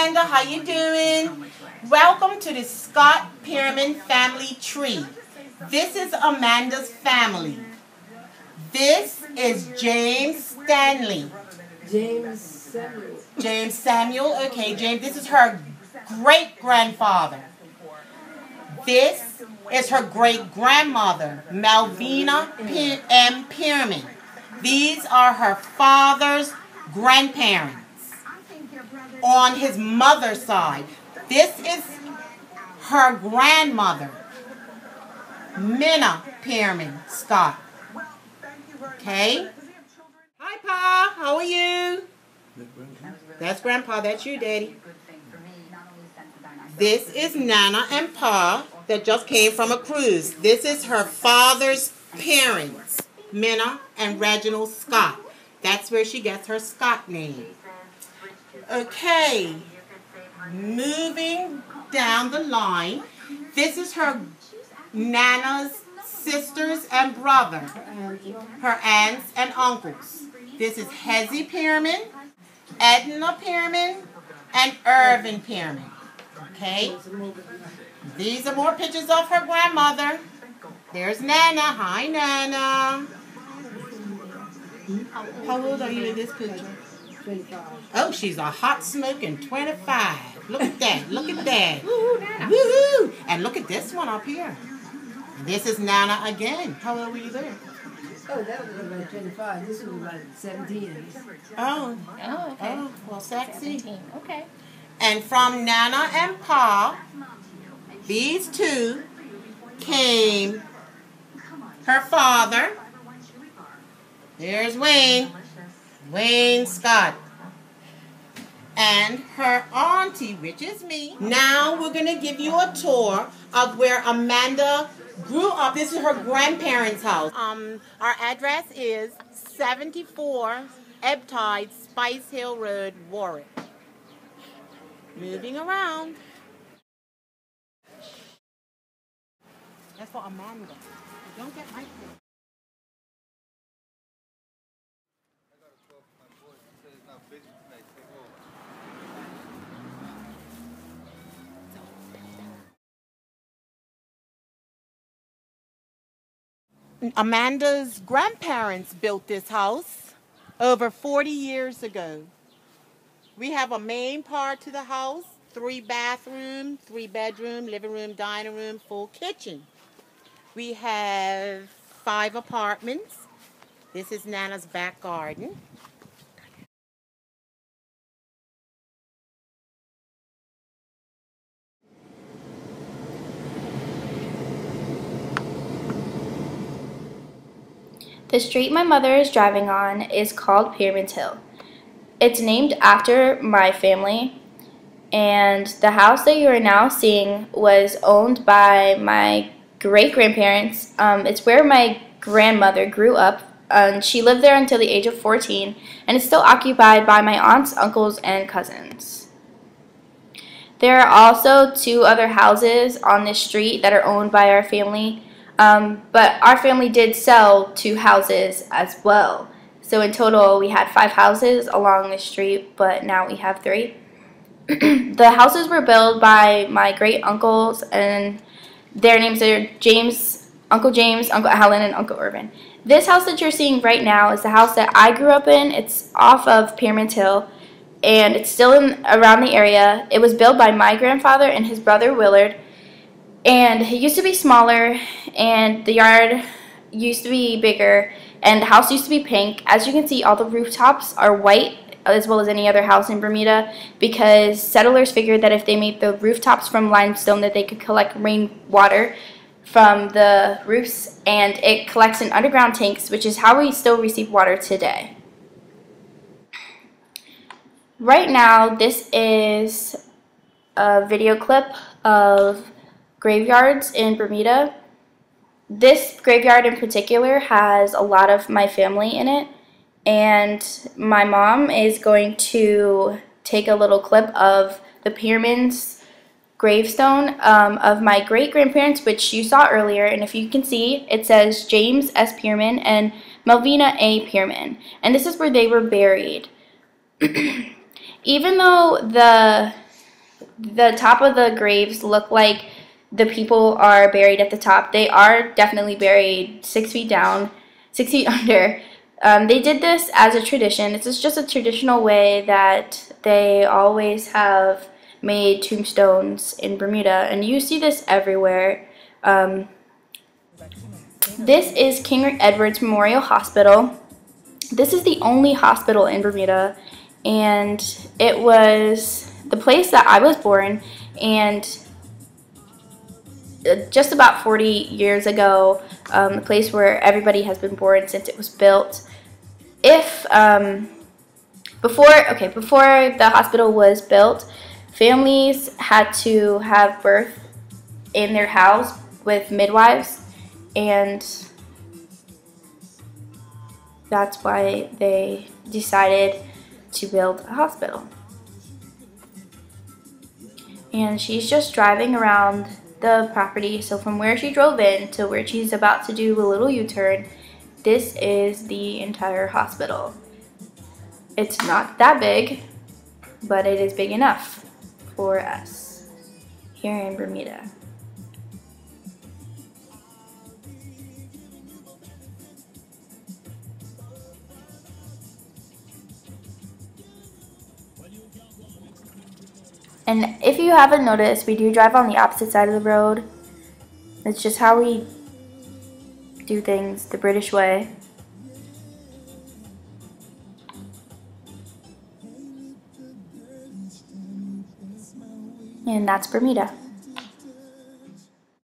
Amanda. How you doing? Welcome to the Scott Pyramid family tree. This is Amanda's family. This is James Stanley. James Samuel. James Samuel. Okay, James. This is her great-grandfather. This is her great-grandmother, Malvina M. Pyramid. These are her father's grandparents on his mother's side. This is her grandmother, Minna Pyramid Scott. Okay? Hi, Pa. How are you? That's Grandpa. That's you, Daddy. This is Nana and Pa that just came from a cruise. This is her father's parents, Minna and Reginald Scott. That's where she gets her Scott name. Okay, moving down the line, this is her Nana's sisters and brother, her aunts and uncles. This is Hezzy Pyramid, Edna Pyramid, and Irvin Pyramid. Okay, these are more pictures of her grandmother. There's Nana. Hi, Nana. How old are you in this picture? 25. Oh, she's a hot smoking 25. Look at that. Look at that. Woohoo! And look at this one up here. This is Nana again. How old were you there? Oh, that was about 25. This was about 17. Oh. Oh, okay. Oh, well, sexy. 17. Okay. And from Nana and Pa, these two came her father. There's Wayne Scott. And her auntie, which is me. Now we're going to give you a tour of where Amanda grew up. This is her grandparents' house. Our address is 74 Ebb Tide, Spice Hill Road, Warwick. Moving around. That's for Amanda. Don't get my food. Amanda's grandparents built this house over 40 years ago. We have a main part to the house, 3 bathrooms, 3 bedroom, living room, dining room, full kitchen. We have 5 apartments. This is Nana's back garden. The street my mother is driving on is called Pyramid Hill. It's named after my family, and the house that you are now seeing was owned by my great-grandparents. It's where my grandmother grew up, and she lived there until the age of 14, and it's still occupied by my aunts, uncles, and cousins. There are also 2 other houses on this street that are owned by our family. But our family did sell 2 houses as well. So in total, we had 5 houses along the street, but now we have 3. The houses were built by my great uncles, and their names are Uncle James, Uncle Alan, and Uncle Irvin. This house that you're seeing right now is the house that I grew up in. It's off of Pyramid Hill, and it's still around the area. It was built by my grandfather and his brother Willard. And it used to be smaller, and the yard used to be bigger, and the house used to be pink. As you can see, all the rooftops are white, as well as any other house in Bermuda, because settlers figured that if they made the rooftops from limestone, that they could collect rainwater from the roofs, and it collects in underground tanks, which is how we still receive water today. Right now, this is a video clip of graveyards in Bermuda. This graveyard in particular has a lot of my family in it, and my mom is going to take a little clip of the pyramid's gravestone of my great-grandparents, which you saw earlier, and if you can see, it says James S. Pyramid and Malvina A. Pyramid, and this is where they were buried. Even though the the top of the graves look like the people are buried at the top. They are definitely buried 6 feet down, 6 feet under. They did this as a tradition. It's just a traditional way that they always have made tombstones in Bermuda, and you see this everywhere. This is King Edward's Memorial Hospital. This is the only hospital in Bermuda, and it was the place that I was born, and just about 40 years ago, the place where everybody has been born since it was built. Before the hospital was built, families had to have birth in their house with midwives, and that's why they decided to build a hospital. And she's just driving around the property. So from where she drove in to where she's about to do a little U-turn, this is the entire hospital. It's not that big, but it is big enough for us here in Bermuda. And if you haven't noticed, we do drive on the opposite side of the road. It's just how we do things the British way. And that's Bermuda.